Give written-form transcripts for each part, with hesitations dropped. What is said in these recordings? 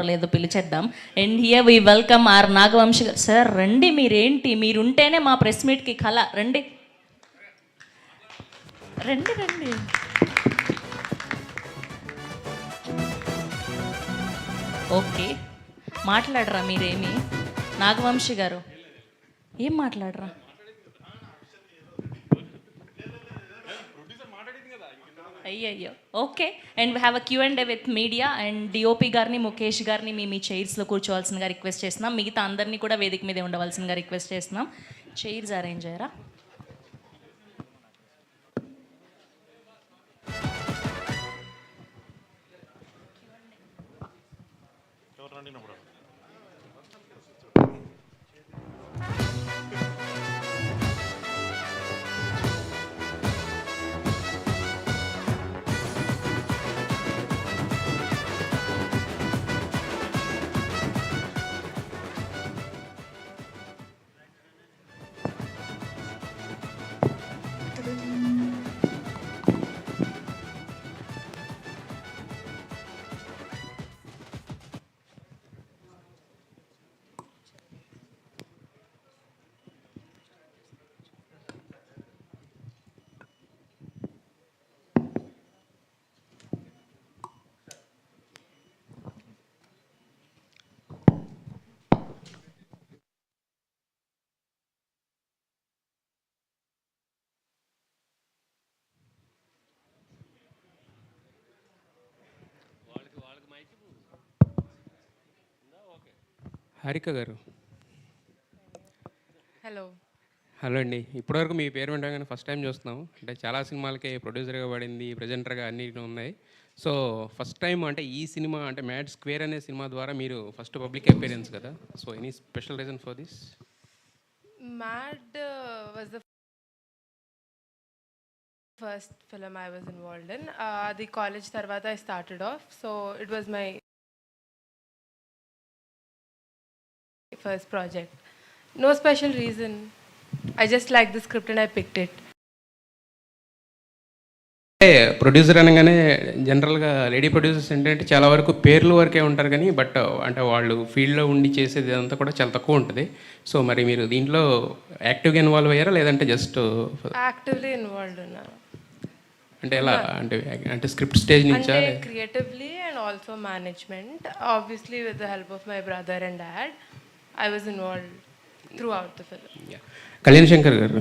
లేదో పిలిచేద్దాం. And here we welcome our Nagavamsi garu. Sir రండి, మీరేంటి, మీరుంటేనే మా ప్రెస్ మీట్కి కళ. రండి రండి రండి. ఓకే, మాట్లాడరా మీరేమి? నాగవంశి గారు ఏం మాట్లాడరా? అయ్యయ్యో, okay. And we have a Q&A with media. And DOP గారిని, ముఖేష్ గారిని మీ చైర్స్లో కూర్చోవాల్సిందిగా రిక్వెస్ట్ చేస్తున్నాం. మిగతా అందరినీ కూడా వేదిక మీదే ఉండవలసిందిగా రిక్వెస్ట్ చేస్తున్నాం. చైర్స్ అరేంజ్ అయ్యారా? హారిక గారు, హలో. హలో అండి. ఇప్పటివరకు మీ పేరు వింటాగానే ఫస్ట్ టైం చూస్తున్నాం. అంటే చాలా సినిమాలకి ప్రొడ్యూసర్గా పడింది, ప్రజెంటర్గా అన్నీ ఉన్నాయి. సో ఫస్ట్ టైం అంటే ఈ సినిమా అంటే మ్యాడ్ స్క్వేర్ అనే సినిమా ద్వారా మీరు ఫస్ట్ పబ్లిక్ అపీరెన్స్ కదా. So any special reason for this? Mad was the first film I was involved in. The college tarvata I started off, so it was my first project. No special reason. I just liked the script and I picked it. అంటే producer అనగానే జనరల్గా lady producers ఏంటంటే చాలా వరకు పేర్లు వరకే ఉంటారు కానీ బట్ అంటే వాళ్ళు ఫీల్డ్లో ఉండి చేసేది అంతా కూడా చాలా తక్కువ ఉంటుంది. సో మరి మీరు దీంట్లో యాక్టివ్గా ఇన్వాల్వ్ అయ్యారా లేదంటే జస్ట్ Actively involved in అంటే ఎలా అంటే అంటే స్క్రిప్ట్ స్టేజ్ నుంచా? and creatively and also management. Obviously, with the help of my brother and dad, I was involved throughout the film. Kalyan Shankar గారు,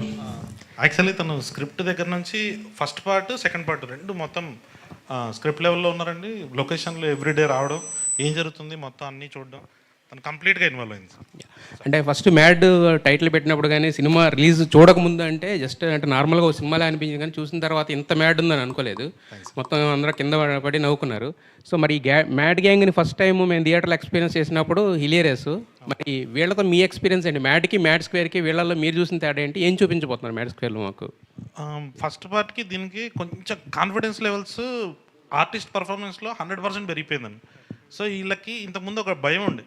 యాక్చువల్లీ తను స్క్రిప్ట్ దగ్గర నుంచి ఫస్ట్ పార్ట్ సెకండ్ పార్ట్ రెండు మొత్తం స్క్రిప్ట్ లెవెల్లో ఉన్నారండి. లొకేషన్లో ఎవ్రీడే రావడం, ఏం జరుగుతుంది మొత్తం అన్నీ చూడడం, తను కంప్లీట్గా ఇన్వాల్వ్ అయింది సార్. అంటే ఫస్ట్ మ్యాడ్ టైటిల్ పెట్టినప్పుడు కానీ సినిమా రిలీజ్ చూడకముందు అంటే జస్ట్ అంటే నార్మల్గా ఒక సినిమాలో అనిపించింది కానీ చూసిన తర్వాత ఇంత మ్యాడ్ ఉందని అనుకోలేదు. మొత్తం అందరూ కింద పడి నవ్వుకున్నారు. సో మరి ఈ మ్యాడ్ గ్యాంగ్ని ఫస్ట్ టైం మేము థియేటర్లో ఎక్స్పీరియన్స్ చేసినప్పుడు హిలేరియస్. మరి వీళ్ళతో మీ ఎక్స్పీరియన్స్ ఏంటి? మ్యాడ్కి మ్యాడ్ స్క్వేర్కి వీళ్ళల్లో మీరు చూసిన తేడా ఏంటి? ఏం చూపించబోతున్నారు మ్యాడ్ స్క్వేర్లో మాకు? ఫస్ట్ పార్ట్కి దీనికి కొంచెం కాన్ఫిడెన్స్ లెవెల్స్ ఆర్టిస్ట్ పర్ఫార్మెన్స్లో 100% పెరిగిపోయిందండి. సో వీళ్ళకి ఇంతకుముందు ఒక భయం ఉండే,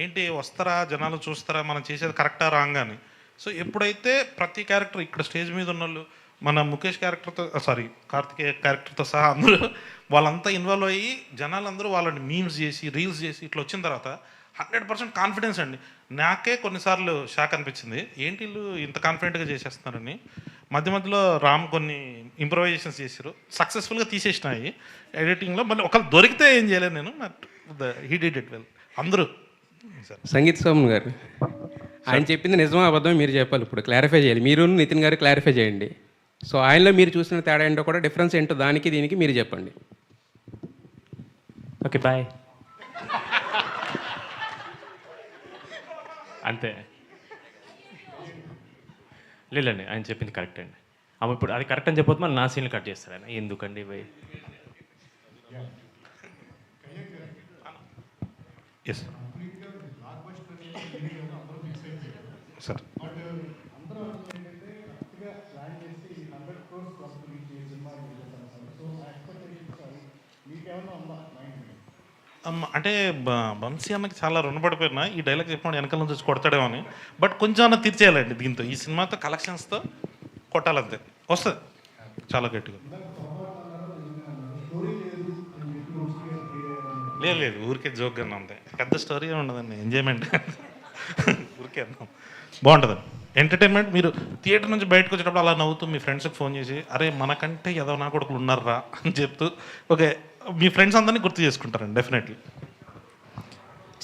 ఏంటి వస్తారా జనాలు చూస్తారా మనం చేసేది కరెక్టా రాంగ్ అని. సో ఎప్పుడైతే ప్రతి క్యారెక్టర్ ఇక్కడ స్టేజ్ మీద ఉన్న వాళ్ళు మన ముఖేష్ క్యారెక్టర్తో కార్తికేయ క్యారెక్టర్తో సహా అందరూ వాళ్ళంతా ఇన్వాల్వ్ అయ్యి జనాలందరూ వాళ్ళని మీమ్స్ చేసి రీల్స్ చేసి ఇట్లా వచ్చిన తర్వాత 100% కాన్ఫిడెన్స్ అండి. నాకే కొన్నిసార్లు షాక్ అనిపించింది, ఏంటి వీళ్ళు ఇంత కాన్ఫిడెంట్గా చేసేస్తున్నారని. మధ్య మధ్యలో రామ్ కొన్ని ఇంప్రవైజేషన్స్ చేశారు, సక్సెస్ఫుల్గా తీసేసినాయి ఎడిటింగ్లో. మళ్ళీ ఒకళ్ళు దొరికితే ఏం చేయలేదు నేను, but he did it well అందరూ. సంగీత్ సోమన్ గారు, ఆయన చెప్పింది నిజమా అబద్ధం మీరు చెప్పాలి. ఇప్పుడు క్లారిఫై చేయాలి, మీరు నితిన్ గారు క్లారిఫై చేయండి. సో ఆయనలో మీరు చూసిన తేడా ఏంటో కూడా డిఫరెన్స్ ఏంటో దానికి దీనికి మీరు చెప్పండి. Okay bye. అంతే లేదండి, ఆయన చెప్పింది కరెక్ట్ అండి. ఆమె ఇప్పుడు అది కరెక్ట్ అని చెప్పొద్దు, మన నా సీన్లు కట్ చేస్తారు ఆయన. ఎందుకండి బై? Yes sir. అంటే వంశీ అన్నకి చాలా రుణపడిపోయినా ఈ డైలాగ్ చెప్పినప్పుడు వెనకాల నుంచి వచ్చి కొడతాడేమో అని. బట్ కొంచెం అన్న తీర్చేయాలండి దీంతో, ఈ సినిమాతో కలెక్షన్స్తో కొట్టాలంతే, వస్తుంది చాలా గట్టిగా. లేదు లేదు, ఊరికే జోక్గా అంతే, పెద్ద స్టోరీ ఉండదండి, ఎంజాయ్మెంట్ ఊరికే అన్నాం. బాగుంటుందండి ఎంటర్టైన్మెంట్. మీరు థియేటర్ నుంచి బయటకు వచ్చేటప్పుడు అలా నవ్వుతూ మీ ఫ్రెండ్స్కి ఫోన్ చేసి అరే మనకంటే ఏదో నా కొడుకులు ఉన్నారా అని చెప్తూ ఓకే మీ ఫ్రెండ్స్ అందరినీ గుర్తు చేసుకుంటారండి డెఫినెట్లీ.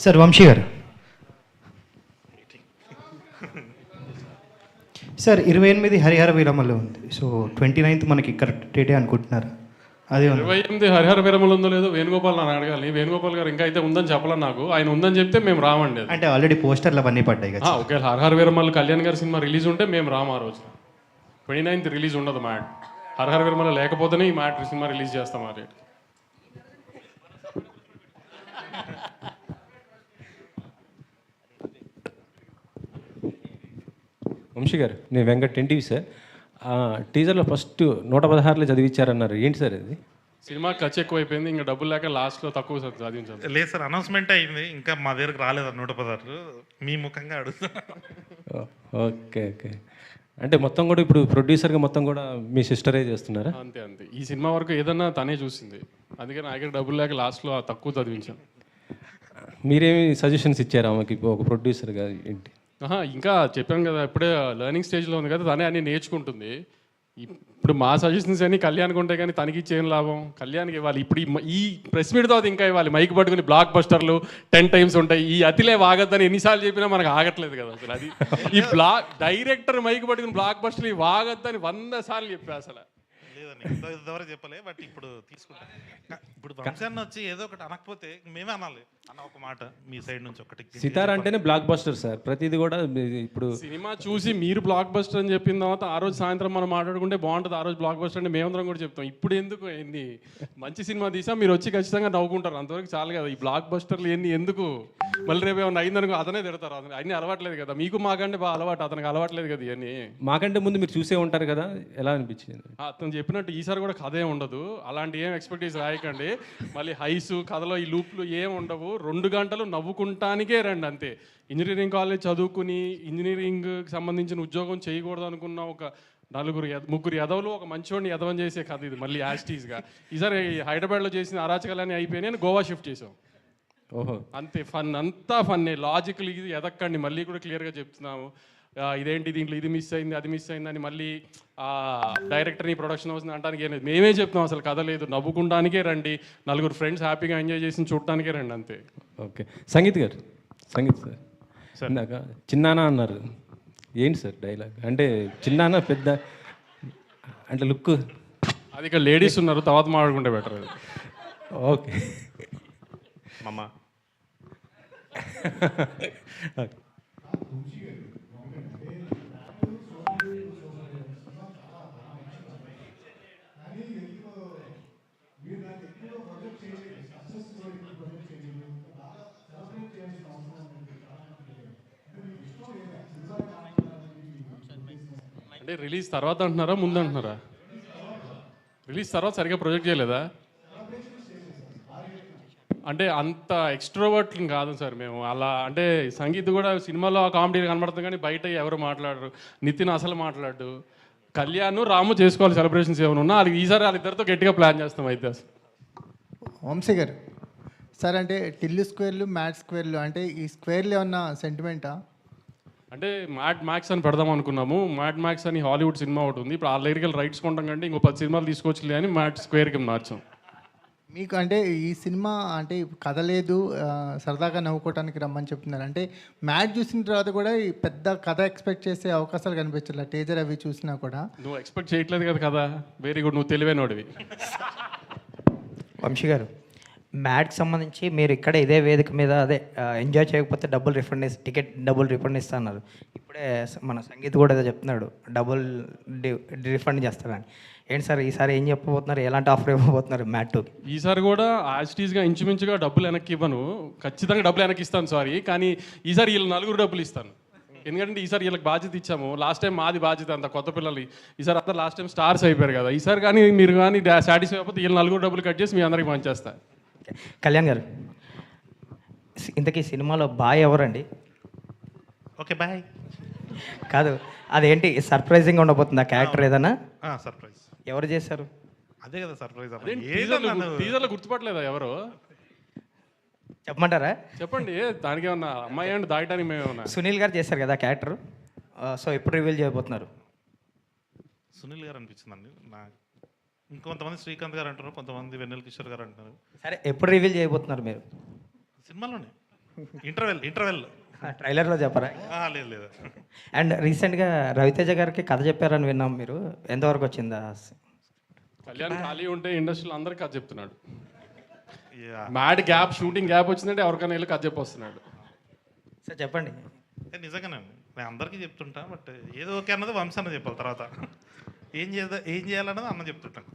సార్ వంశీ గారు, సార్ 28 హరిహర వీరమలు ఉంది. సో 29th మనకి కరెక్ట్ డేటే అనుకుంటున్నారు. అదే 28 హరిహర వీరమలు ఉందో లేదో వేణుగోపాల్ నన్ను అడగాలి. వేణుగోపాల్ గారు ఇంకా అయితే ఉందని చెప్పాలి నాకు. ఆయన ఉందని చెప్తే మేము రామండి. అది అంటే ఆల్రెడీ పోస్టర్లు అవన్నీ పడ్డాయి కదా. ఒకవేళ హరిహర వీరమలు కళ్యాణ్ గారి సినిమా రిలీజ్ ఉంటే మేము రాము. ఆ రోజు 29th రిలీజ్ ఉండదు మ్యాట్. హరిహర వీరమల లేకపోతేనే ఈ మ్యాట్ సినిమా రిలీజ్ చేస్తాం. ఆ రేట్ వంశీ గారు, నేను వెంకట్ ఎన్టీవీ సార్. టీజర్లో ఫస్ట్ 116 చదివించారన్నారు, ఏంటి సార్ అది? సినిమా ఖర్చు ఎక్కువైపోయింది, ఇంకా డబ్బులు లేక లాస్ట్లో తక్కువ చదివించాలి. లేదు సార్, అనౌన్స్మెంట్ అయింది, ఇంకా మా దగ్గరకు రాలేదు 116. మీ ముఖంగా అడుగుతున్నా. Okay okay. అంటే మొత్తం కూడా ఇప్పుడు ప్రొడ్యూసర్గా మొత్తం కూడా మీ సిస్టరే చేస్తున్నారా? అంతే అంతే. ఈ సినిమా వరకు ఏదన్నా తనే చూసింది, అందుకని నా దగ్గర డబ్బులు లేక లాస్ట్లో తక్కువ చదివించాను. మీరేమి సజెషన్స్ ఇచ్చారా ఆమెకి ఒక ప్రొడ్యూసర్గా ఏంటి? ఇంకా చెప్పాను కదా, ఇప్పుడే లెర్నింగ్ స్టేజ్లో ఉంది కదా, తనే అన్ని నేర్చుకుంటుంది. ఇప్పుడు మా సజెషన్స్ అన్ని కళ్యాణ్కి ఉంటాయి, కానీ తనకి ఇచ్చేం లాభం? కళ్యాణ్కి ఇవ్వాలి. ఇప్పుడు ఈ ప్రెస్ మీట్ తర్వాత ఇంకా ఇవ్వాలి. మైక్ పట్టుకుని బ్లాక్ బస్టర్లు 10 times ఉంటాయి. ఈ అతిలే వాగద్దని ఎన్నిసార్లు చెప్పినా మనకు ఆగట్లేదు కదా అసలు. అది ఈ డైరెక్టర్ మైక్ పట్టుకుని బ్లాక్ బస్టర్లు వాగద్దని 100 సార్లు చెప్పా అసలు. లేదండి, ఇంతవరకు చెప్పలే, బట్ ఇప్పుడు తీసుకుంటాం. ఇప్పుడు వంశాన్ని వచ్చి ఏదో ఒకటి అనకపోతే మేమే అనాలి అన్న ఒక మాట మీ సైడ్ నుంచి ఒకటి. సితార అంటేనే బ్లాక్ బస్టర్ సార్, ప్రతిది కూడా. ఇప్పుడు సినిమా చూసి మీరు బ్లాక్ బస్టర్ అని చెప్పిన తర్వాత ఆ రోజు సాయంత్రం మనం మాట్లాడుకుంటే బాగుంటుంది. ఆ రోజు బ్లాక్ బస్టర్ అంటే మేమందరం కూడా చెప్తాం. ఇప్పుడు ఎందుకు ఎన్ని మంచి సినిమా తీసా మీరు వచ్చి ఖచ్చితంగా నవ్వుకుంటారు, అంతవరకు చాలు కదా. ఈ బ్లాక్ బస్టర్లు ఎన్ని ఎందుకు? మళ్ళీ రేపు ఏమన్నా అయిందనుకో అతనే తిడతారు. అన్ని అలవాట్లేదు కదా మీకు, మాకంటే బాగా అలవాటు, అతనికి అలవాట్లేదు కదా ఇవన్నీ. మాకంటే ముందు మీరు చూసే ఉంటారు కదా, ఎలా అనిపించింది? అతను చెప్పినట్టు ఈసారి కూడా కథ ఏం ఉండదు, అలాంటి ఏం ఎక్స్పెక్టేషన్ రాయకండి. మళ్ళీ హైస్ కథలో ఈ లూప్లు ఏం ఉండవు. 2 గంటలు నవ్వుకుంటానికే రండి అంతే. ఇంజనీరింగ్ కాలేజ్ చదువుకుని ఇంజనీరింగ్కి సంబంధించిన ఉద్యోగం చేయకూడదు అనుకున్న ఒక 3 ఎదవలు ఒక మంచివాడిని ఎదవని చేసే కథ ఇది. మళ్ళీ యాస్టీస్గా ఈసారి హైదరాబాద్లో చేసిన అరాచకాలన్నీ అయిపోయినాయి, గోవా షిఫ్ట్ చేసాం. ఓహో, అంతే. ఫన్ అంతా ఫన్నే. లాజికల్ ఇది ఎదక్కండి. మళ్ళీ కూడా క్లియర్గా చెప్తున్నాము. ఇదేంటి దీంట్లో ఇది మిస్ అయింది అది మిస్ అయింది అని మళ్ళీ డైరెక్టర్ని ప్రొడక్షన్ హౌస్ని అనడానికి ఏం లేదు. మేమే చెప్తున్నాం అసలు కథ లేదు, నవ్వుకుంటానికే రండి. 4 ఫ్రెండ్స్ హ్యాపీగా ఎంజాయ్ చేసి చూడటానికే రండి అంతే. ఓకే. సంగీత్ గారు, సంగీత్ సార్, ఇందాక చిన్నానా అన్నారు, ఏంటి సార్ డైలాగ్? అంటే చిన్నానా పెద్ద అంటే లుక్ అది ఇక్కడ లేడీస్ ఉన్నారు, తర్వాత మాట్లాడుకుంటే బెటర్. అది ఓకే. మమ్మ అంటే రిలీజ్ తర్వాత అంటున్నారా ముందు అంటున్నారా? రిలీజ్ తర్వాత సరిగ్గా ప్రొజెక్ట్ చేయలేదా? అంటే అంత ఎక్స్ట్రోవర్ట్ కాదు సార్ మేము. అలా అంటే సంగీత్ కూడా సినిమాలో కామెడీ కనబడుతుంది, కానీ బయట ఎవరు మాట్లాడరు. నితిన్ అసలు మాట్లాడు. కళ్యాణ్ రాము చేసుకోవాలి సెలబ్రేషన్స్ ఏమైనా ఉన్నా. అది ఈసారి వాళ్ళిద్దరితో గట్టిగా ప్లాన్ చేస్తాం అయితే. వంశీ గారు సార్, అంటే టిల్లు స్క్వేర్లు మ్యాట్ స్క్వేర్లు అంటే ఈ స్క్వేర్లు ఏమన్నా సెంటిమెంటా? అంటే మ్యాడ్ మ్యాక్స్ అని పెడదాం అనుకున్నాము. మ్యాడ్ మ్యాక్స్ అని హాలీవుడ్ సినిమా ఒకటి ఉంది. ఇప్పుడు ఆ దగ్గరికి రైట్స్ కొంటాం కంటే ఇంకో 10 సినిమాలు తీసుకొచ్చి అని మ్యాట్ స్క్వేర్కి మార్చాం. మీకు అంటే ఈ సినిమా అంటే కథ లేదు, సరదాగా నవ్వుకోవటానికి రమ్మని చెప్తున్నారు. అంటే మ్యాట్ చూసిన తర్వాత కూడా ఈ పెద్ద కథ ఎక్స్పెక్ట్ చేసే అవకాశాలు కనిపించాలి. టీజర్ అవి చూసినా కూడా నువ్వు ఎక్స్పెక్ట్ చేయట్లేదు కదా కథ. వెరీ గుడ్, నువ్వు తెలివైనోడివి. వంశీ గారు, మ్యాట్కి సంబంధించి మీరు ఇక్కడ ఇదే వేదిక మీద అదే ఎంజాయ్ చేయకపోతే టికెట్ డబుల్ రిఫండ్ ఇస్తా అన్నారు. ఇప్పుడే మన సంగీత్ కూడా ఏదో చెప్తున్నాడు, డబుల్ రిఫండ్ చేస్తారని. ఏంటి సార్ ఈసారి ఏం చెప్పబోతున్నారు? ఎలాంటి ఆఫర్ ఇవ్వబోతున్నారు మ్యాట్ 2కి? ఈసారి కూడా యాస్టీస్గా ఇంచుమించుగా డబ్బులు వెనక్కి ఇవ్వను, ఖచ్చితంగా డబ్బులు వెనక్కి ఇస్తాను. సారీ, కానీ ఈసారి వీళ్ళు 4 డబ్బులు ఇస్తాను. ఎందుకంటే ఈసారి వీళ్ళకి బాధ్యత ఇచ్చాము. లాస్ట్ టైం మాది బాధ్యత అంత కొత్త పిల్లలు. ఈసారి అంతా లాస్ట్ టైం స్టార్స్ అయిపోయారు కదా. ఈసారి కానీ మీరు కానీ సాటిస్ఫై అయిపోతే వీళ్ళు 4 డబ్బులు కట్ చేసి మీ అందరికి పనిచేస్తాను. కళ్యాణ్ గారు, ఇంతకీ సినిమాలో బాయ్ ఎవరండి? Okay bye. కాదు, అదేంటి సర్ప్రైజింగ్ ఉండబోతుంది ఆ క్యారెక్టర్ ఏదైనా? సర్ప్రైజ్. ఎవరు చేశారు? అదే కదా సర్ప్రైజ్. టీజర్లో గుర్తుపట్టలేదా ఎవరు? చెప్పమంటారా? చెప్పండి, దానికి ఏమన్నా అమ్మాయి అండ్ దాయటానికి మేము ఏమన్నా? సునీల్ గారు చేశారు కదా క్యారెక్టర్, సో ఎప్పుడు రివీల్ చేయబోతున్నారు? సునీల్ గారు అనిపించిందండి నాకు. ఇంకొంతమంది శ్రీకాంత్ గారు అంటారు, కొంతమంది వెన్నెల కిషోర్ గారు అంటారు. సరే, ఎప్పుడు రివీల్ చేయబోతున్నారు మీరు? సినిమాలోనే ఇంటర్వెల్ ట్రైలర్లో చెప్పరా? లేదు లేదు. అండ్ రీసెంట్గా రవితేజ గారికి కథ చెప్పారని విన్నాం, మీరు ఎంతవరకు వచ్చిందా? కళ్యాణ్ ఖాళీ ఉంటే ఇండస్ట్రీలో అందరికీ కథ చెప్తున్నాడు. Yeah. Mad gap, shooting gap వచ్చిందంటే ఎవరికైనా వెళ్ళి కథ చెప్పొస్తున్నాడు. సార్ చెప్పండి. నిజంగానండి, నేను అందరికీ చెప్తుంటా, బట్ ఏదో ఓకే అన్నది వంశాన్ని చెప్పాలి. తర్వాత ఏం చేయాలన్నది అన్న చెప్తుంటాను,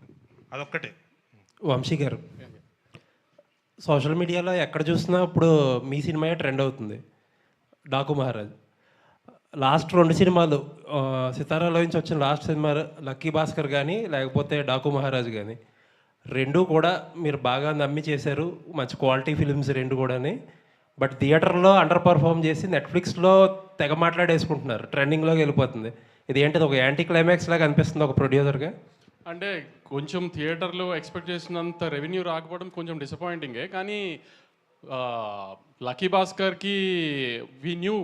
అదొక్కటే. వంశీ గారు, సోషల్ మీడియాలో ఎక్కడ చూసినా ఇప్పుడు మీ సినిమా ట్రెండ్ అవుతుంది, డాకు మహారాజ్. లాస్ట్ 2 సినిమాలు, సితారాలో నుంచి వచ్చిన లాస్ట్ సినిమా లక్కీ భాస్కర్ కానీ లేకపోతే డాకు మహారాజ్ కానీ, రెండు కూడా మీరు బాగా నమ్మి చేశారు, మంచి క్వాలిటీ ఫిలిమ్స్ రెండు కూడాని. బట్ థియేటర్లో అండర్ పర్ఫామ్ చేసి నెట్ఫ్లిక్స్లో తెగ మాట్లాడేసుకుంటున్నారు, ట్రెండింగ్లోకి వెళ్ళిపోతుంది. ఇది ఏంటిది, ఒక యాంటీ క్లైమాక్స్ లాగా అనిపిస్తుంది ఒక ప్రొడ్యూసర్గా? అంటే కొంచెం థియేటర్లో ఎక్స్పెక్ట్ చేసినంత రెవెన్యూ రాకపోవడం కొంచెం డిసప్పాయింటింగే. కానీ లక్కీ భాస్కర్కి వీ న్యూ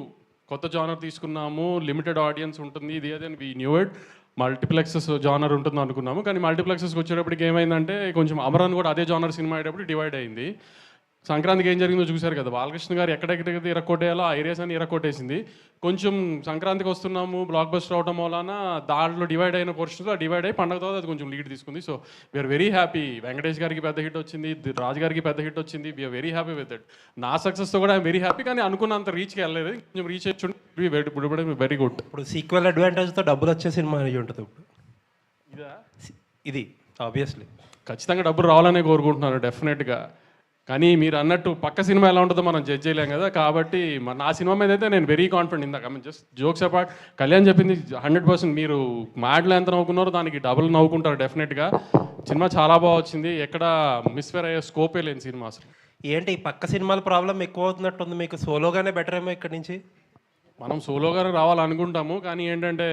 కొత్త జానర్ తీసుకున్నాము, లిమిటెడ్ ఆడియన్స్ ఉంటుంది, ఇది అదే we knew it. Multiplexes genre ఉంటుంది అనుకున్నాము, కానీ మల్టీప్లెక్సెస్కి వచ్చేటప్పటికి ఏమైందంటే కొంచెం అమరన్ కూడా అదే జానర్ సినిమా అయ్యేటప్పుడు డివైడ్ అయింది. సంక్రాంతికి ఏం జరిగిందో చూశారు కదా, బాలకృష్ణ గారు ఎక్కడెక్కడైతే ఇరక్కొట్టేయాలో ఆ ఏరియాస్ అని ఇరక్కొట్టేసింది. కొంచెం సంక్రాంతికి వస్తున్నాము బ్లాక్ బస్టర్ అవడం వలన దాంట్లో డివైడ్ అయిన పోర్షన్స్ డివైడ్ అయ్యి పండగ తర్వాత అది కొంచెం లీడ్ తీసుకుంది. So we are very happy. Venkatesh గారికి పెద్ద హిట్ వచ్చింది, రాజు గారికి పెద్ద హిట్ వచ్చింది, we are very happy with it. నా సక్సెస్తో కూడా ఐఎమ్ వెరీ హ్యాపీ, కానీ అనుకున్నంత రీచ్కి వెళ్ళలేదు, కొంచెం రీచ్ అయ్యి వెరీ గుడ్. ఇప్పుడు సీక్వెల్ అడ్వాంటేజ్తో డబ్బులు వచ్చే సినిమా అనేది ఉంటుంది ఇప్పుడు ఇది ఆబ్వియస్లీ. ఖచ్చితంగా డబ్బులు రావాలనే కోరుకుంటున్నాను డెఫినెట్గా. కానీ మీరు అన్నట్టు పక్క సినిమా ఎలా ఉంటుందో మనం జడ్జ్ చేయలేం కదా, కాబట్టి నా సినిమా మీద అయితే నేను వెరీ కాన్ఫిడెంట్. ఇందాక జస్ట్ జోక్స్ అపార్ట్, కళ్యాణ్ చెప్పింది 100%. మీరు మ్యాడ్లో ఎంత నవ్వుకున్నారో దానికి డబుల్ నవ్వుకుంటారు డెఫినెట్గా. సినిమా చాలా బాగా వచ్చింది, ఎక్కడ మిస్ఫేర్ అయ్యే స్కోపే లేని సినిమా అసలు. ఏంటి ఈ పక్క సినిమాల ప్రాబ్లం ఎక్కువ అవుతున్నట్టుంది మీకు, సోలోగానే బెటర్ ఏమో ఇక్కడి నుంచి? మనం సోలోగా రావాలనుకుంటాము, కానీ ఏంటంటే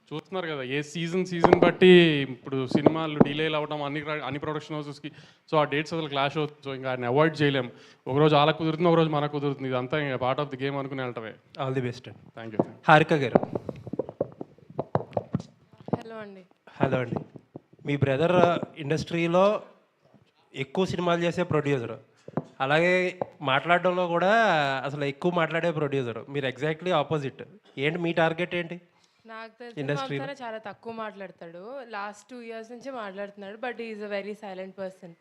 చూస్తున్నారు కదా, ఏ సీజన్ బట్టి ఇప్పుడు సినిమాలు డిలేలు అవ్వడం అన్ని ప్రొడక్షన్ హౌసెస్కి. సో ఆ డేట్స్ అసలు క్లాష్ అవుతుంది. సో ఇంకా ఆయన అవాయిడ్ చేయలేం. ఒకరోజు అలా కుదురుతుంది, ఒకరోజు మనకు కుదురుతుంది. ఇదంతా ఇంకా పార్ట్ ఆఫ్ ది గేమ్ అనుకుని వెళ్ళటమే. ఆల్ ది బెస్ట్ అండి. Thank you. Harika garu. Hello అండి. హలో అండి. మీ బ్రదర్ ఇండస్ట్రీలో ఎక్కువ సినిమాలు చేసే ప్రొడ్యూసర్, అలాగే మాట్లాడడంలో కూడా అసలు ఎక్కువ మాట్లాడే ప్రొడ్యూసర్. మీరు ఎగ్జాక్ట్లీ ఆపోజిట్. ఏంటి మీ టార్గెట్ ఏంటి? నాకు తెలిసిన చాలా తక్కువ మాట్లాడతాడు, లాస్ట్ 2 years నుంచి మాట్లాడుతున్నాడు, but is a very silent person.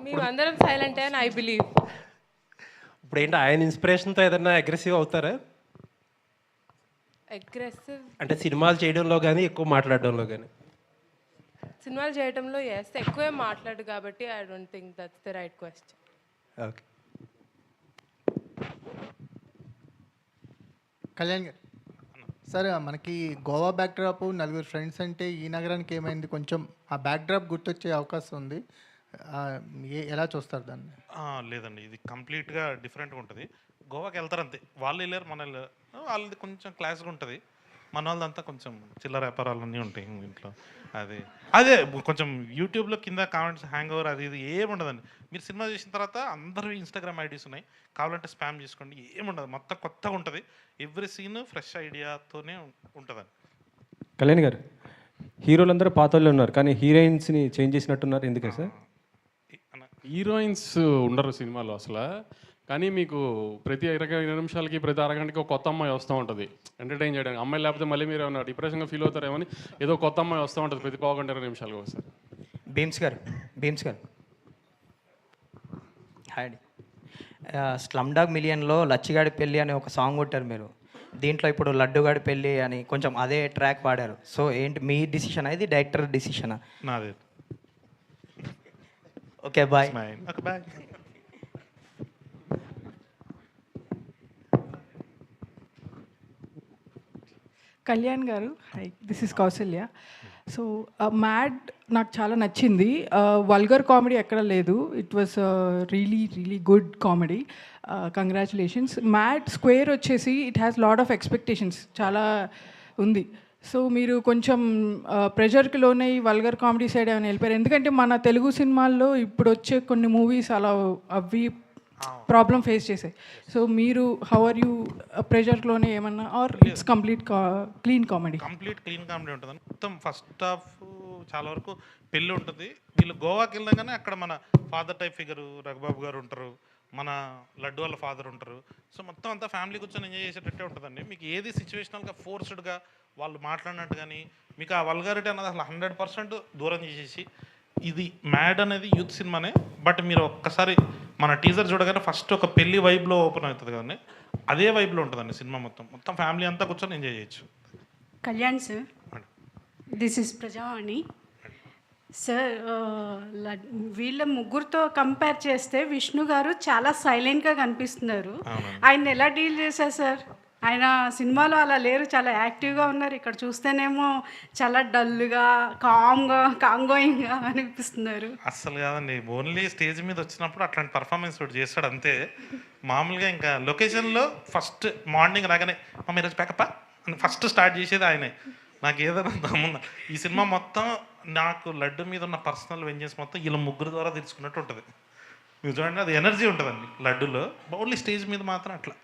మేమందరం సైలెంట్ అని ఐ బిలీవ్. ఇప్పుడు ఏంటి ఆయన ఇన్స్పిరేషన్తో ఏదైనా అగ్రెసివ్ అవుతారా? అగ్రెసివ్ అంటే సినిమాలు చేయడంలో కానీ ఎక్కువ మాట్లాడడంలో కానీ? సినిమాలు చేయడంలో ఎస్, ఎక్కువే మాట్లాడు కాబట్టి I don't think that's the right question. Okay. Kalyan గారు, సార్ మనకి గోవా బ్యాక్డ్రాప్, 4 ఫ్రెండ్స్ అంటే ఈ నగరానికి ఏమైంది, కొంచెం ఆ బ్యాక్డ్రాప్ గుర్తొచ్చే అవకాశం ఉంది. ఎలా చూస్తారు దాన్ని? లేదండి, ఇది కంప్లీట్గా డిఫరెంట్గా ఉంటుంది. గోవాకి వెళ్తారు అంతే, వాళ్ళు వెళ్ళారు మన వెళ్ళారు, వాళ్ళది కొంచెం క్లాస్గా ఉంటుంది. మన వాళ్ళదంతా కొంచెం చిల్లర వ్యాపారాలన్నీ ఉంటాయి ఇంట్లో. అదే కొంచెం యూట్యూబ్లో కింద కామెంట్స్ హ్యాంగ్ ఓవర్ అది ఇది ఏముండదండి. మీరు సినిమా చేసిన తర్వాత అందరూ ఇన్స్టాగ్రామ్ ఐడీస్ ఉన్నాయి, కావాలంటే స్పామ్ చేసుకోండి, ఏముండదు. మొత్తం కొత్తగా ఉంటుంది, ఎవ్రీ సీన్ ఫ్రెష్ ఐడియాతోనే ఉంటుందండి. కళ్యాణ్ గారు, హీరోలందరూ పాత వాళ్ళు ఉన్నారు, కానీ హీరోయిన్స్ని చేంజ్ చేసినట్టున్నారు, ఎందుకే సార్? హీరోయిన్స్ ఉండరు సినిమాలో అసలు, కానీ మీకు ప్రతి 20 నిమిషాలకి ప్రతి అరగంటకి ఒక కొత్త అమ్మాయి వస్తూ ఉంటుంది ఎంటర్టైన్ చేయడానికి. అమ్మాయి లేకపోతే మళ్ళీ మీరు ఏమైనా డిప్రెషన్గా ఫీల్ అవుతారేమని ఏదో కొత్త అమ్మాయి వస్తూ ఉంటుంది ప్రతి 15-20 నిమిషాలకు ఒకసారి. భీమ్స్ గారు హాయ్ అండి. స్లమ్ డాగ్ మిలియన్లో లచ్చిగాడి పెళ్ళి అనే ఒక సాంగ్ కొట్టారు మీరు, దీంట్లో ఇప్పుడు లడ్డుగాడి పెళ్ళి అని కొంచెం అదే ట్రాక్ పాడారు. సో ఏంటి మీ డిసిషన్, ఇది డైరెక్టర్ డిసిషనా? నాదే. Okay bye. Bye. Kalyan garu, hi, this is Kausalya. So Mad నాకు చాలా నచ్చింది. వల్గర్ కామెడీ ఎక్కడ లేదు. It was really good comedy. Congratulations. Mad square వచ్చేసి it has lot of expectations చాలా ఉంది. సో మీరు కొంచెం ప్రెషర్కి లోనే ఈ వల్గర్ కామెడీ సైడ్ ఏమైనా వెళ్ళిపోయారు? ఎందుకంటే మన తెలుగు సినిమాల్లో ఇప్పుడు వచ్చే కొన్ని మూవీస్ అలా అవి ప్రాబ్లం ఫేస్ చేసాయి. సో మీరు హౌ ఆర్ యూ ప్రెషర్లోనే ఏమన్నా or it's complete clean comedy? Complete clean comedy ఉంటుందండి. మొత్తం ఫస్ట్ హాఫ్ చాలా వరకు పెళ్ళి ఉంటుంది. వీళ్ళు గోవాకి వెళ్ళగానే అక్కడ మన ఫాదర్ టైప్ ఫిగరు రఘుబాబు గారు ఉంటారు, మన లడ్డు వాళ్ళ ఫాదర్ ఉంటారు. సో మొత్తం అంతా ఫ్యామిలీ కూర్చొని ఎంజాయ్ చేసేటట్టే ఉంటుందండి. మీకు ఏది సిచ్యువేషనల్గా ఫోర్స్డ్గా వాళ్ళు మాట్లాడినట్టు కానీ మీకు ఆ వల్గారిటీ అన్నది అసలు 100% దూరం చేసేసి, ఇది మ్యాడ్ అనేది యూత్ సినిమానే. బట్ మీరు ఒక్కసారి మన టీజర్ చూడగానే ఫస్ట్ ఒక పెళ్లి వైబ్లో ఓపెన్ అవుతుంది కదండి, అదే వైబ్లో ఉంటుందండి సినిమా మొత్తం. మొత్తం ఫ్యామిలీ అంతా కూర్చొని ఎంజాయ్ చేయొచ్చు. Kalyan sir, this is Prajavani sir. వీళ్ళ ముగ్గురితో కంపేర్ చేస్తే విష్ణు గారు చాలా సైలెంట్గా కనిపిస్తున్నారు. ఆయన ఎలా డీల్ చేశారు సార్? ఆయన సినిమాలో అలా లేరు, చాలా యాక్టివ్గా ఉన్నారు. ఇక్కడ చూస్తేనేమో చాలా డల్గా కాంగోయింగ్గా అనిపిస్తున్నారు. అస్సలు కాదండి, ఓన్లీ స్టేజ్ మీద వచ్చినప్పుడు అట్లాంటి పర్ఫార్మెన్స్ ఒకటి చేస్తాడు అంతే. మామూలుగా ఇంకా లొకేషన్లో ఫస్ట్ మార్నింగ్ రాగానే మమ్మీ ఈరోజు ప్యాకప్ప అని ఫస్ట్ స్టార్ట్ చేసేది ఆయనే. నాకు ఏదైనా దమ్ముందా ఈ సినిమా మొత్తం నాకు లడ్డు మీద ఉన్న పర్సనల్ వెంజెన్స్ మొత్తం వీళ్ళ ముగ్గురు ద్వారా తెలుసుకున్నట్టు ఉంటుంది. మీరు చూడండి, అది ఎనర్జీ ఉంటుందండి లడ్డులో. ఓన్లీ స్టేజ్ మీద మాత్రం అట్లా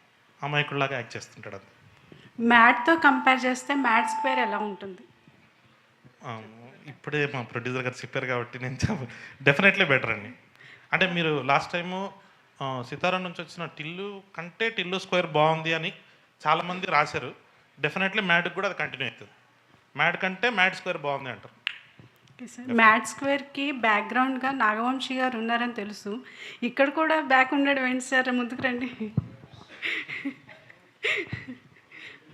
అమాయకుల్లాగా యాక్ట్ చేస్తుంటాడు. అది మ్యాడ్తో కంపేర్ చేస్తే మ్యాడ్ స్క్వేర్ ఎలా ఉంటుంది? ఇప్పుడే మా ప్రొడ్యూసర్ గారు చెప్పారు కాబట్టి నేను డెఫినెట్లీ బెటర్ అండి. అంటే మీరు లాస్ట్ టైము సితారా నుంచి వచ్చిన టిల్లు కంటే టిల్లు స్క్వేర్ బాగుంది అని చాలామంది రాశారు. డెఫినెట్లీ మ్యాడ్కి కూడా అది కంటిన్యూ అవుతుంది. మ్యాడ్ కంటే మ్యాడ్ స్క్వేర్ బాగుంది అంటారు. ఓకే సార్, మ్యాడ్ స్క్వేర్కి బ్యాక్గ్రౌండ్గా నాగవంశీ గారు ఉన్నారని తెలుసు. ఇక్కడ కూడా బ్యాక్ ఉండడం ఏంటి సార్? ముందుకు రండి.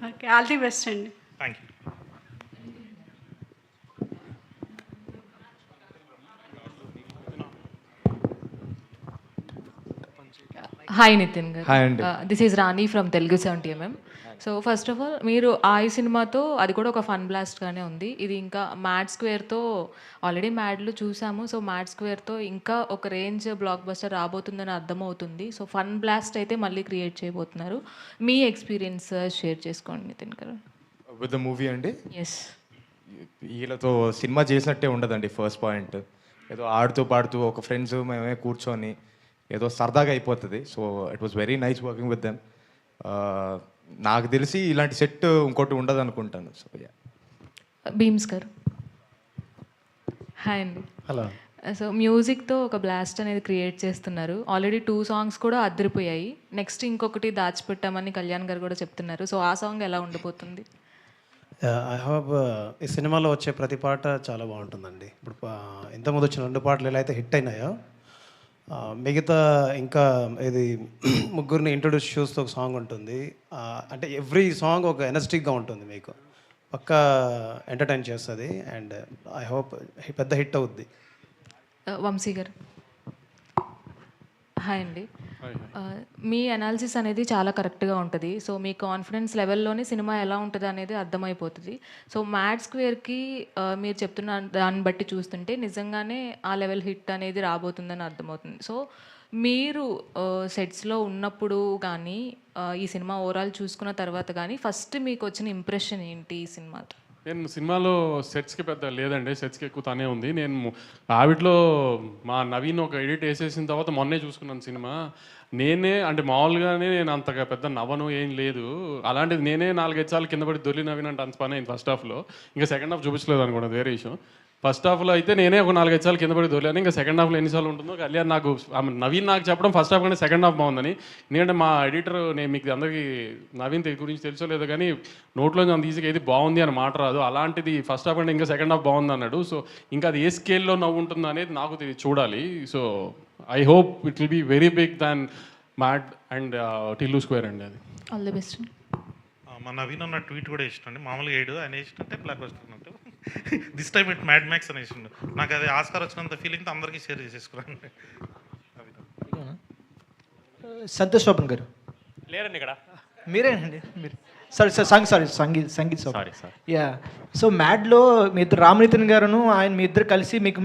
ఓకే, ఆల్ ది బెస్ట్ అండి. Thank you. హాయ్ నితిన్ గారు. హాయ్ అండి. This is Rani from Telugu 70mm. So first of all మీరు ఆ సినిమాతో అది కూడా ఒక ఫన్ బ్లాస్ట్గానే ఉంది. ఇది ఇంకా మ్యాడ్ స్క్వేర్తో ఆల్రెడీ మ్యాడ్లు చూసాము. సో మ్యాడ్ స్క్వేర్తో ఇంకా ఒక రేంజ్ బ్లాక్ బస్టర్ రాబోతుందని అర్థమవుతుంది. సో ఫన్ బ్లాస్ట్ అయితే మళ్ళీ క్రియేట్ చేయబోతున్నారు. మీ ఎక్స్పీరియన్స్ షేర్ చేసుకోండి నితిన్ గారు. విత్ ద మూవీ అండి. ఎస్, వీళ్ళతో సినిమా చేసినట్టే ఉండదండి. ఫస్ట్ పాయింట్ ఏదో ఆడుతూ పాడుతూ ఒక ఫ్రెండ్స్ మేమే కూర్చొని ఏదో సరదాగా అయిపోతుంది. So it was very nice working with them. నాకు తెలిసి ఇలాంటి సెట్ ఇంకోటి ఉండదు అనుకుంటాను. సో బీమ్స్ గారు. హాయ్ అండి. హలో. సో మ్యూజిక్తో ఒక బ్లాస్ట్ అనేది క్రియేట్ చేస్తున్నారు. ఆల్రెడీ 2 సాంగ్స్ కూడా అదిరిపోయాయి. నెక్స్ట్ ఇంకొకటి దాచిపెట్టామని కళ్యాణ్ గారు కూడా చెప్తున్నారు. సో ఆ సాంగ్ ఎలా ఉండబోతుంది? ఐ హావ్ ఈ సినిమాలో వచ్చే ప్రతి పాట చాలా బాగుంటుందండి. ఇప్పుడు ఇంతకుముందు వచ్చిన 2 పాటలు ఎలా అయితే హిట్ అయినాయో, మిగతా ఇంకా ఇది ముగ్గురిని ఇంట్రొడ్యూస్ చేస్తూ ఒక సాంగ్ ఉంటుంది. అంటే ఎవ్రీ సాంగ్ ఒక ఎనర్జెటిక్గా ఉంటుంది, మీకు పక్కా ఎంటర్టైన్ చేస్తుంది. అండ్ ఐ హోప్ పెద్ద హిట్ అవుద్ది. వంశీ గారు. హాయ్ అండి. మీ అనాలిసిస్ అనేది చాలా కరెక్ట్గా ఉంటుంది. సో మీ కాన్ఫిడెన్స్ లెవెల్లోనే సినిమా ఎలా ఉంటుంది అనేది అర్థమైపోతుంది. సో మ్యాడ్ స్క్వేర్కి మీరు చెప్తున్న దాన్ని బట్టి చూస్తుంటే నిజంగానే ఆ లెవెల్ హిట్ అనేది రాబోతుందని అర్థమవుతుంది. సో మీరు సెట్స్లో ఉన్నప్పుడు కానీ ఈ సినిమా ఓవరాల్ చూసుకున్న తర్వాత కానీ ఫస్ట్ మీకు వచ్చిన ఇంప్రెషన్ ఏంటి ఈ సినిమాతో? నేను సినిమాలో సెట్స్కి పెద్ద లేదండి, సెట్స్కి ఎక్కువ తనే ఉంది. నేను ఆవిడలో మా నవీన్ ఒక ఎడిట్ వేసేసిన తర్వాత మొన్నే చూసుకున్నాను సినిమా. నేనే అంటే మామూలుగానే నేను అంతగా పెద్ద నవ్వను ఏం లేదు. అలాంటిది నేనే 4-5 సార్లు కింద పడి దొల్లి నవ్వినంటే అంత పని అయింది ఫస్ట్ హాఫ్లో. ఇంకా సెకండ్ హాఫ్ చూపించలేదు అనుకోండి, వేరే విషయం. ఫస్ట్ హాఫ్లో అయితే నేనే ఒక 4-5 సార్లు కింద పడి దొరికాను. ఇంకా సెకండ్ హాఫ్లో ఎన్నిసార్లు ఉంటుందో కళ్యాణ్ నాకు నవీన్ నాకు చెప్పడం ఫస్ట్ హాఫ్ కంటే సెకండ్ హాఫ్ బాగుందని. ఎందుకంటే మా ఎడిటర్, నేను మీకు అందరికీ నవీన్ గురించి తెలుసో లేదో కానీ నోట్లో అంత ఈజీగా ఏది బాగుంది అని మాట రాదు. అలాంటిది ఫస్ట్ హాఫ్ అంటే ఇంకా సెకండ్ హాఫ్ బాగుంది అన్నాడు. సో ఇంకా అది ఏ స్కేల్లో నవ్వు ఉంటుందో అనేది నాకు చూడాలి. So I hope it will be very big than Mad and Tillu square అండి. అది ఆల్ ది బెస్ట్. మా నవీన్ అన్న ట్వీట్ కూడా ఇష్టండి. మామూలుగా ఏడు ఆయన వేసినట్టే బ్లాక్ బస్టర్ అన్నట్టు this time it mad max అని వేసిండు. నాకు అది ఆస్కార్ వచ్చినంత ఫీలింగ్తో అందరికీ షేర్ చేసేసుకున్నాను. సంతోష్ శోభన్ గారు లేరండి ఇక్కడ. మీరేనండి మీరు? Sangeet sorry sir. Yeah. So మ్యాడ్లో మీ ఇద్దరు రామనితిన్ గారును ఆయన మీ ఇద్దరు కలిసి మీకు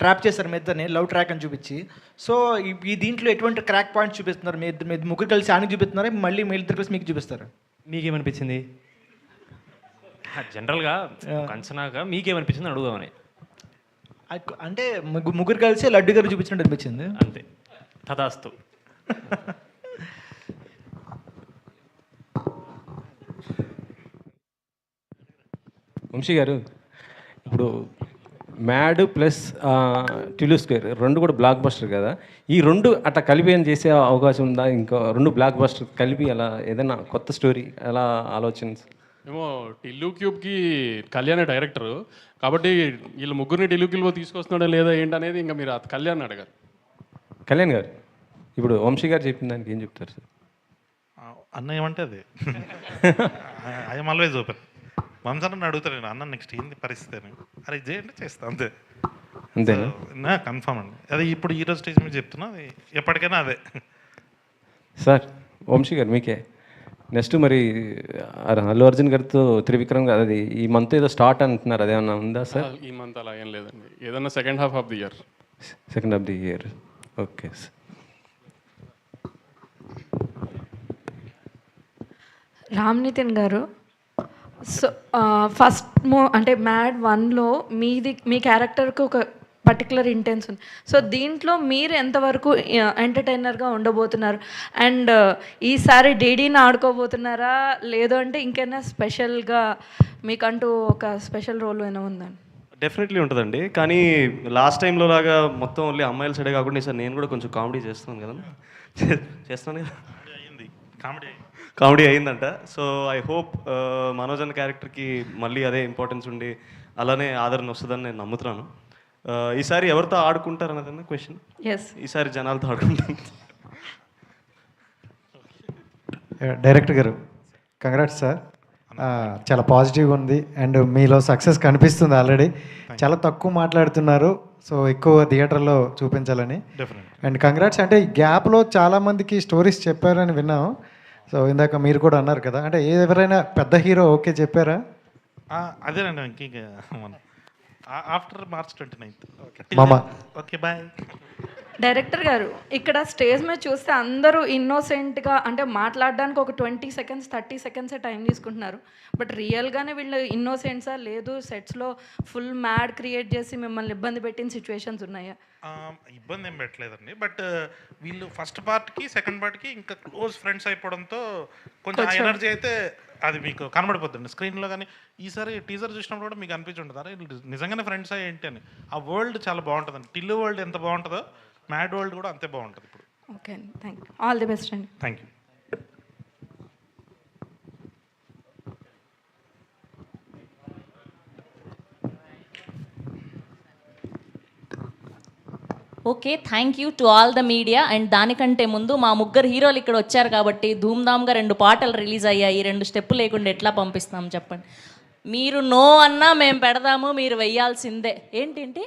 ట్రాప్ చేశారు, మీ ఇద్దరిని లవ్ ట్రాక్ అని చూపించి. సో ఈ దీంట్లో ఎటువంటి క్రాక్ పాయింట్స్ చూపిస్తున్నారు? మీ ముగ్గురు కలిసి ఆయనకి చూపిస్తున్నారా, మళ్ళీ మీ ఇద్దరు కలిసి మీకు చూపిస్తారు? మీకేమనిపించింది? జనరల్గా అంచనాగా మీకేమనిపించింది అడుగుదామని. అంటే ముగ్గురు కలిసి లడ్డు గారు చూపించినట్టు అనిపించింది. అంతే, తదాస్తు. వంశీ గారు, ఇప్పుడు మ్యాడ్ ప్లస్ టిలు స్క్వేర్ రెండు కూడా బ్లాక్ బస్టర్ కదా, ఈ రెండు అట్లా కలిపి ఏం చేసే అవకాశం ఉందా? ఇంకా రెండు బ్లాక్ బస్టర్ కలిపి అలా ఏదైనా కొత్త స్టోరీ ఎలా ఆలోచన? ఏమో టిల్లు క్యూబ్కి కళ్యాణ్ డైరెక్టరు కాబట్టి వీళ్ళు ముగ్గురిని టిల్లు క్యూబ్లో తీసుకొస్తున్నాడా లేదా ఏంటనేది ఇంకా మీరు కళ్యాణ్ అడగారు. కళ్యాణ్ గారు, ఇప్పుడు వంశీ గారు చెప్పిన దానికి ఏం చెప్తారు సార్? అన్న ఏమంటే అది ఐఎమ్ ఆల్వేజ్ ఓపెన్. వంశాన్ని అడుగుతాను నేను, అన్న నెక్స్ట్ ఏంది పరిస్థితి అని, అరే చేయండి చేస్తా అంతే. అంతేనా? కన్ఫామ్ అండి. అది ఇప్పుడు ఈరోజు స్టేజ్ మీద చెప్తున్నా, అది ఎప్పటికైనా అదే. సార్ వంశీ గారు మీకే నెక్స్ట్ మరి అల్లు అర్జున్ గారితో త్రివిక్రమ్ గారు అది ఈ మంత్ ఏదో స్టార్ట్ అంటున్నారు, అదేమన్నా ఉందా సార్? ఈ మంత్ అలా ఏం లేదండి, ఏదన్నా second half of the year. Second half the year, okay sir. Ram Nitin గారు, సో ఫస్ట్ అంటే మ్యాడ్ 1లో మీ క్యారెక్టర్కి ఒక పర్టికులర్ ఇంటెన్స్ ఉంది. సో దీంట్లో మీరు ఎంతవరకు ఎంటర్టైనర్గా ఉండబోతున్నారు? అండ్ ఈసారి డీడీని ఆడుకోబోతున్నారా, లేదు అంటే ఇంకైనా స్పెషల్గా మీకంటూ ఒక స్పెషల్ రోల్ ఏమైనా ఉందండి? డెఫినెట్లీ ఉంటుందండి, కానీ లాస్ట్ టైంలో లాగా మొత్తం ఓన్లీ అమ్మాయిల సైడే కాకుండా ఈసారి నేను కూడా కొంచెం కామెడీ చేస్తున్నాను కదా, చేస్తున్నాను కదా, కామెడీ అయిందంట. సో ఐ హోప్ మనోజ్ అన్న క్యారెక్టర్కి మళ్ళీ అదే ఇంపార్టెన్స్ ఉండి అలానే ఆదరణ వస్తుందని నేను నమ్ముతున్నాను. ఈసారి ఎవరితో ఆడుకుంటారు అన్నదన్న క్వశ్చన్. ఈసారి జనాలతో ఆడుకుంటాను. డైరెక్టర్ గారు, కంగ్రాట్స్ సార్, చాలా పాజిటివ్గా ఉంది అండ్ మీలో సక్సెస్ కనిపిస్తుంది ఆల్రెడీ. చాలా తక్కువ మాట్లాడుతున్నారు, సో ఎక్కువ థియేటర్లో చూపించాలని. And congrats. అంటే ఈ గ్యాప్లో చాలామందికి స్టోరీస్ చెప్పారని విన్నాం. సో ఇందాక మీరు కూడా అన్నారు కదా, అంటే ఎవరైనా పెద్ద హీరో ఓకే చెప్పారా? అదేనండి, ఇంక after March 29th. Okay bye. Director గారు, ఇక్కడ స్టేజ్ మీద చూస్తే అందరూ ఇన్నోసెంట్గా అంటే మాట్లాడడానికి ఒక 20 seconds 30 seconds టైం తీసుకుంటున్నారు. బట్ రియల్గానే వీళ్ళు ఇన్నోసెంట్సా లేదు సెట్స్లో ఫుల్ మ్యాడ్ క్రియేట్ చేసి మిమ్మల్ని ఇబ్బంది పెట్టిన సిచ్యువేషన్స్ ఉన్నాయా? ఇబ్బంది ఏం పెట్టలేదండి, బట్ వీళ్ళు ఫస్ట్ పార్ట్కి సెకండ్ పార్ట్కి ఇంకా క్లోజ్ ఫ్రెండ్స్ అయిపోవడంతో కొంచెం ఎనర్జీ అయితే అది మీకు కనబడిపోతుంది స్క్రీన్లో. కానీ ఈసారి టీజర్ చూసినప్పుడు కూడా మీకు అనిపించి అరే నిజంగానే ఫ్రెండ్స్ ఏంటి అని. ఆ వరల్డ్ చాలా బాగుంటుందండి. టిల్లు వరల్డ్ ఎంత బాగుంటుందో మ్యాడ్ వరల్డ్ కూడా అంతే బాగుంటుంది ఇప్పుడు. ఓకే అండి, thank you, all the best అండి. Thank you. Okay, thank you to all the media. And దానికంటే ముందు మా ముగ్గురు హీరోలు ఇక్కడ వచ్చారు కాబట్టి ధూమ్ధామ్గా 2 పాటలు రిలీజ్ అయ్యాయి. 2 స్టెప్పులు లేకుండా ఎట్లా పంపిస్తాం చెప్పండి? మీరు నో అన్నా మేము పెడదాము, మీరు వెయ్యాల్సిందే. ఏంటి